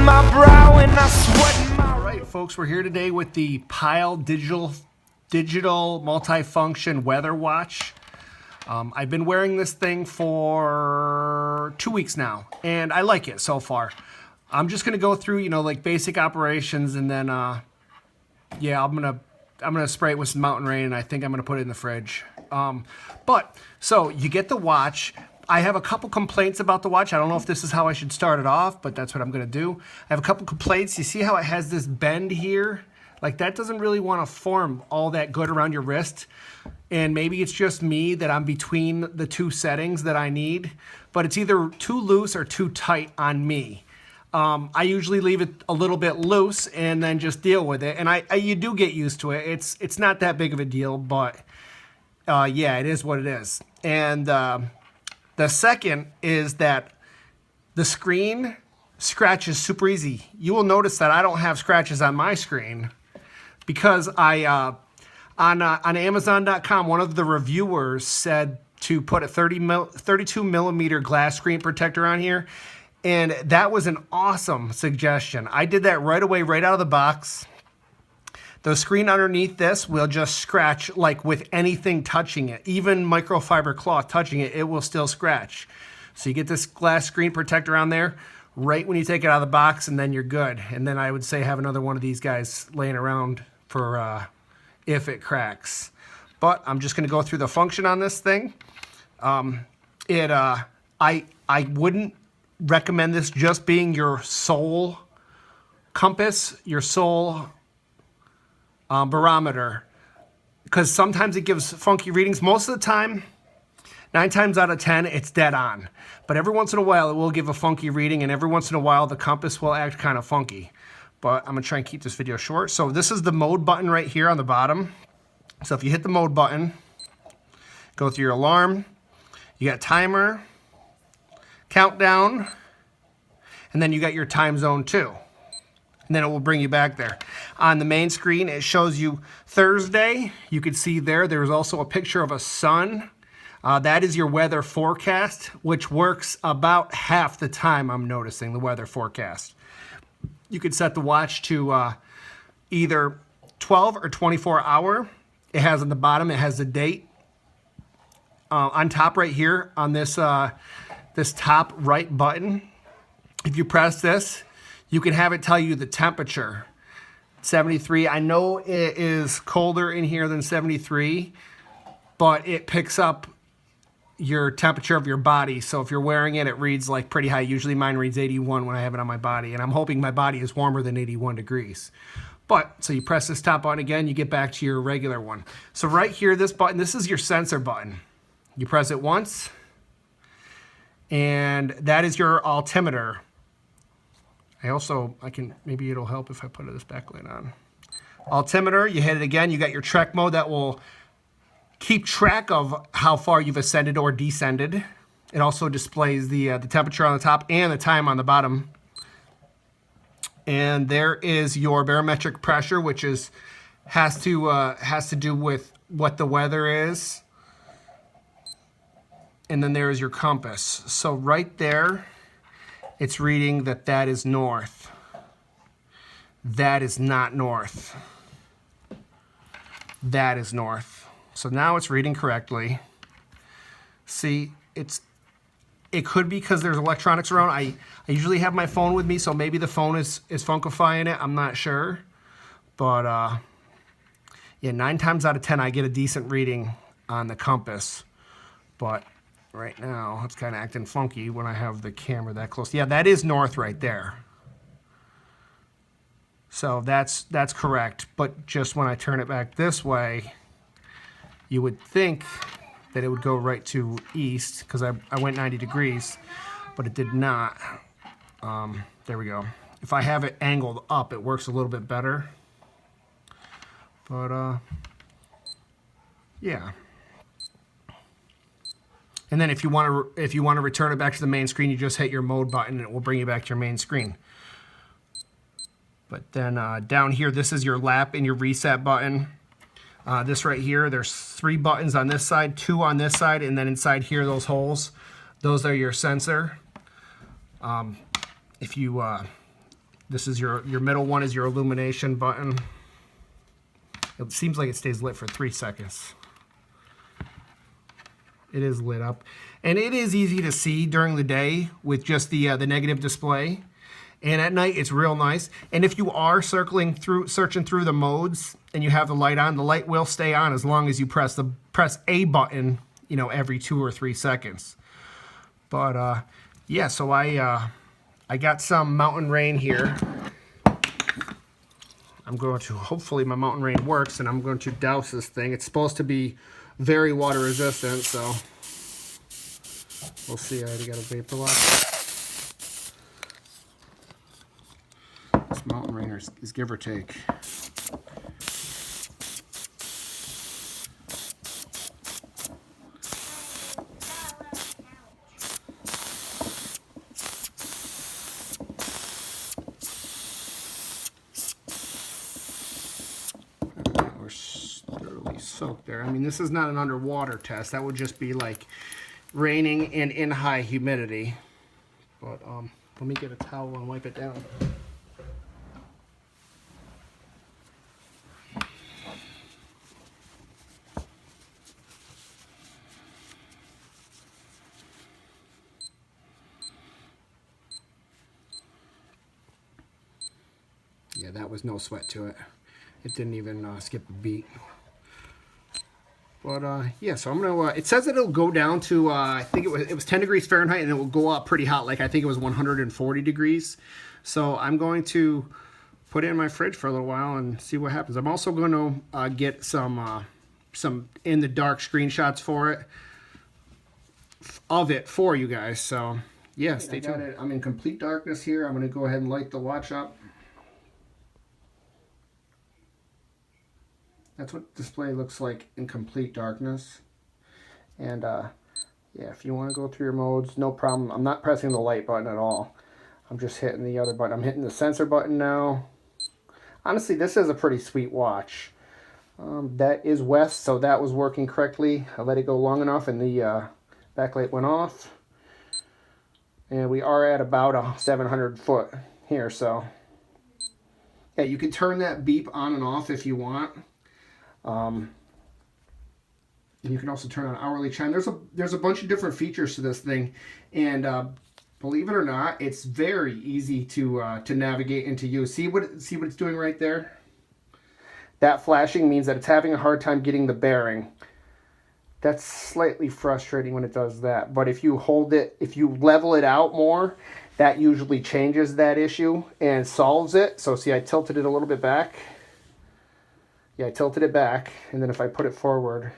my brow and I sweat my... All right, folks, we're here today with the Pyle digital multifunction weather watch. I've been wearing this thing for 2 weeks now, and I like it so far. I'm just gonna go through, you know, like basic operations, and then, yeah, I'm gonna spray it with some Mountain Rain, and I think I'm gonna put it in the fridge. So you get the watch. I have a couple complaints about the watch. I don't know if this is how I should start it off, but that's what I'm gonna do. I have a couple complaints. You see how it has this bend here? Like, that doesn't really want to form all that good around your wrist. And maybe it's just me that I'm between the two settings that I need, but it's either too loose or too tight on me. I usually leave it a little bit loose and then just deal with it. And you do get used to it. It's not that big of a deal, but yeah, it is what it is. And the second is that the screen scratches super easy. You will notice that I don't have scratches on my screen because on Amazon.com, one of the reviewers said to put a 32 millimeter glass screen protector on here. And that was an awesome suggestion. I did that right away, right out of the box. The screen underneath this will just scratch like with anything touching it. Even microfiber cloth touching it, it will still scratch. So you get this glass screen protector on there right when you take it out of the box, and then you're good. And then I would say have another one of these guys laying around for if it cracks. But I'm just gonna go through the function on this thing. I wouldn't recommend this just being your sole compass, your sole barometer, because sometimes it gives funky readings. Most of the time, 9 times out of 10, it's dead on. But every once in a while, it will give a funky reading, and every once in a while, the compass will act kind of funky. But I'm gonna try and keep this video short. So this is the mode button right here on the bottom. So if you hit the mode button, go through your alarm, you got timer, countdown, and then you got your time zone too. And then it will bring you back there. On the main screen, it shows you Thursday. You can see there's also a picture of a sun. That is your weather forecast, which works about half the time, I'm noticing, the weather forecast. You could set the watch to either 12 or 24 hour. It has on the bottom, it has the date. On top right here, on this, this top right button, if you press this, you can have it tell you the temperature. 73, I know it is colder in here than 73, but it picks up your temperature of your body. So if you're wearing it, it reads like pretty high. Usually mine reads 81 when I have it on my body, and I'm hoping my body is warmer than 81 degrees. But, so you press this top button again, you get back to your regular one. So right here, this button, this is your sensor button. You press it once, and that is your altimeter. Maybe it'll help if I put this backlight on. Altimeter, you hit it again, you got your trek mode that will keep track of how far you've ascended or descended. It also displays the temperature on the top and the time on the bottom. And there is your barometric pressure, which has to do with what the weather is. And then there is your compass. So right there, it's reading that is north. That is not north. That is north. So now it's reading correctly. See, it could be because there's electronics around. I usually have my phone with me, so maybe the phone is funkifying it. I'm not sure. But yeah, 9 times out of 10, I get a decent reading on the compass. But right now, it's kind of acting funky when I have the camera that close. Yeah, that is north right there. So that's correct. But just when I turn it back this way, you would think that it would go right to east, because I went 90 degrees, but it did not. There we go. If I have it angled up, it works a little bit better. But yeah. And then if you want to return it back to the main screen, you just hit your mode button and it will bring you back to your main screen. But then down here, this is your lap and your reset button. This right here, there's 3 buttons on this side, 2 on this side, and then inside here, those holes, those are your sensor. If you This is your middle one is your illumination button. It seems like it stays lit for 3 seconds. It is lit up. And it is easy to see during the day with just the negative display. And at night, it's real nice. And if you are searching through the modes and you have the light will stay on as long as you press A button, you know, every 2 or 3 seconds. But yeah, so I got some mountain rain here. I'm going to, hopefully my mountain rain works, and I'm going to douse this thing. It's supposed to be very water resistant, so we'll see. I already got a vapor lock. This mountain rain is give or take. Soaked there. I mean, this is not an underwater test. That would just be like raining and in high humidity. But let me get a towel and wipe it down. Yeah, that was no sweat to it. It didn't even skip a beat. But yeah, so I'm gonna. It says that it'll go down to I think it was 10 degrees Fahrenheit, and it will go up pretty hot. Like I think it was 140 degrees. So I'm going to put it in my fridge for a little while and see what happens. I'm also going to get some in the dark screenshots of it for you guys. So yeah, stay tuned. I'm in complete darkness here. I'm gonna go ahead and light the watch up. That's what display looks like in complete darkness. And yeah, if you want to go through your modes, no problem. I'm not pressing the light button at all. I'm just hitting the other button. I'm hitting the sensor button now. Honestly, this is a pretty sweet watch. That is west, so that was working correctly. I let it go long enough and the backlight went off. And we are at about a 700 foot here, so yeah, you can turn that beep on and off if you want. You can also turn on hourly chime. There's a bunch of different features to this thing, and believe it or not, it's very easy to navigate and to use. See what it's doing right there? That flashing means that it's having a hard time getting the bearing. That's slightly frustrating when it does that. But if you hold it, if you level it out more, that usually changes that issue and solves it. So see, I tilted it a little bit back. Yeah, I tilted it back, and then if I put it forward,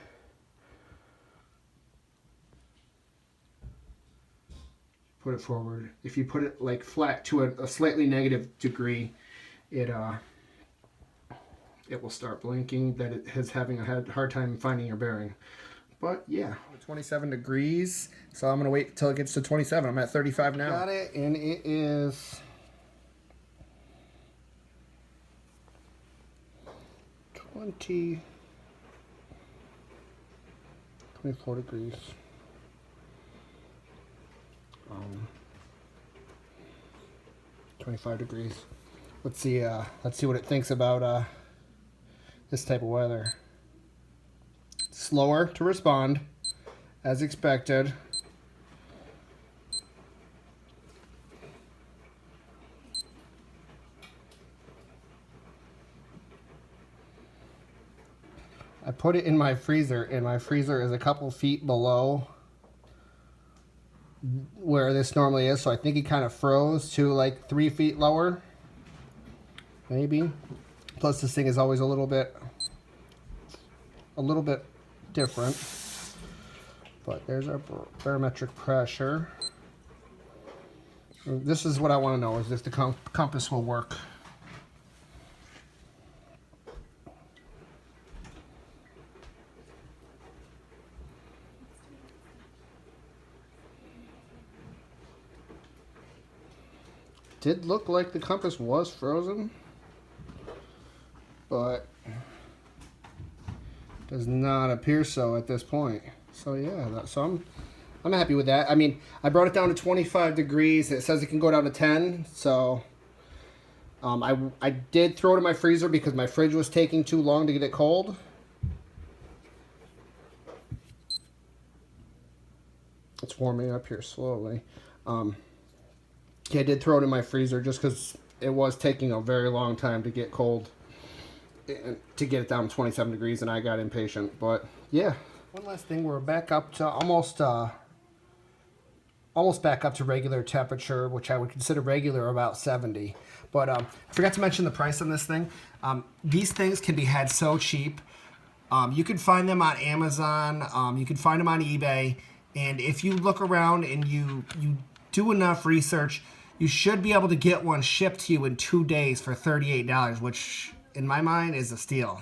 if you put it like flat to a slightly negative degree, it will start blinking that it is having a hard time finding your bearing. But yeah, 27 degrees, so I'm gonna wait until it gets to 27. I'm at 35 now. Got it, and it is 24 degrees. 25 degrees. Let's see what it thinks about this type of weather. Slower to respond, as expected. I put it in my freezer, and my freezer is a couple feet below where this normally is, so I think it kind of froze to like 3 feet lower, maybe. Plus this thing is always a little bit different. But there's our barometric pressure. This is what I want to know, is if the compass will work. Did look like the compass was frozen, but does not appear so at this point. So yeah, so I'm happy with that. I mean, I brought it down to 25 degrees. It says it can go down to 10, so I did throw it in my freezer because my fridge was taking too long to get it cold. It's warming up here slowly. Yeah, I did throw it in my freezer just because it was taking a very long time to get cold, and to get it down to 27 degrees, and I got impatient. But yeah, one last thing, we're back up to almost back up to regular temperature, which I would consider regular, about 70. But I forgot to mention the price on this thing. These things can be had so cheap. You can find them on Amazon. You can find them on eBay. And if you look around and you do enough research, you should be able to get one shipped to you in 2 days for $38, which in my mind is a steal.